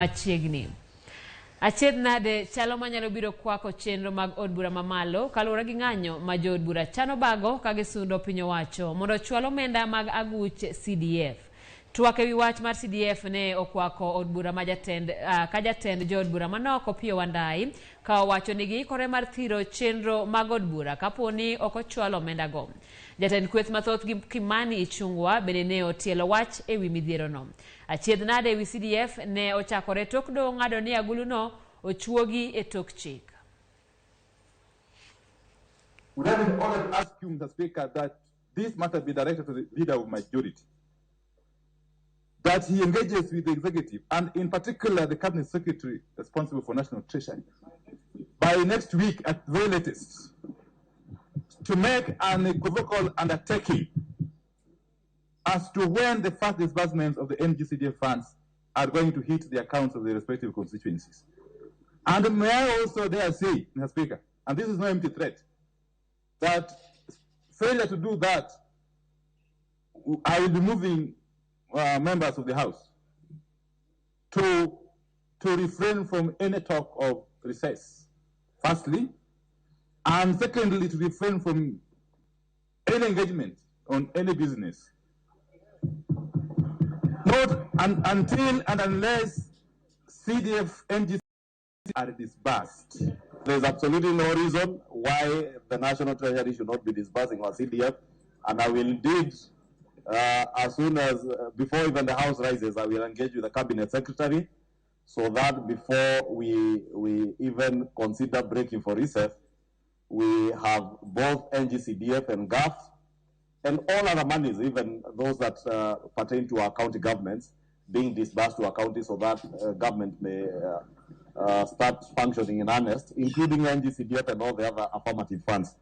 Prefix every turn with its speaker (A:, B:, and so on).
A: machiegni. Achiedh nade chalo manyalo biro kwako chenro mag od bura mamalo kaluwore gi ng'anyo ma jood bura chano bago ka gisundo piny owacho mondo chwal omenda mag aguch CDF. Twak ewi wach mar CDF ne okwako od bura ma jatend jood bura manoko Piyo Wandai ka owacho ni giikore mar thiro chenro mag od bura kaponi ok ochwal omenda go. Jatend kweth mathoth gi Kimani Ichung'wa bende ne otielo wach ewi midhiero no. Achiedh nade ewi CDF ne ochakore tok doho ng'ado ni agulu no ochuogi e tok chik.
B: We have already asked you, Mr. Speaker, that this matter be directed to the leader of majority, that he engages with the executive and in particular the cabinet secretary responsible for national treasury by next week at the latest to make an equivocal undertaking as to when the first disbursements of the NGCDF funds are going to hit the accounts of the respective constituencies. And may I also dare say, Mr. Speaker, and this is no empty threat, that failure to do that, I will be moving members of the House to refrain from any talk of recess, firstly, and secondly, to refrain from any engagement on any business. Not until and unless CDF NGC are disbursed.
C: There's absolutely no reason why the National Treasury should not be disbursing our CDF, and I will indeed, as soon as, before even the House rises, I will engage with the Cabinet Secretary so that before we even consider breaking for recess, we have both NGCDF and GAF and all other monies, even those that pertain to our county governments, being disbursed to our county so that government may start functioning in earnest, including NGCDF and all the other affirmative funds.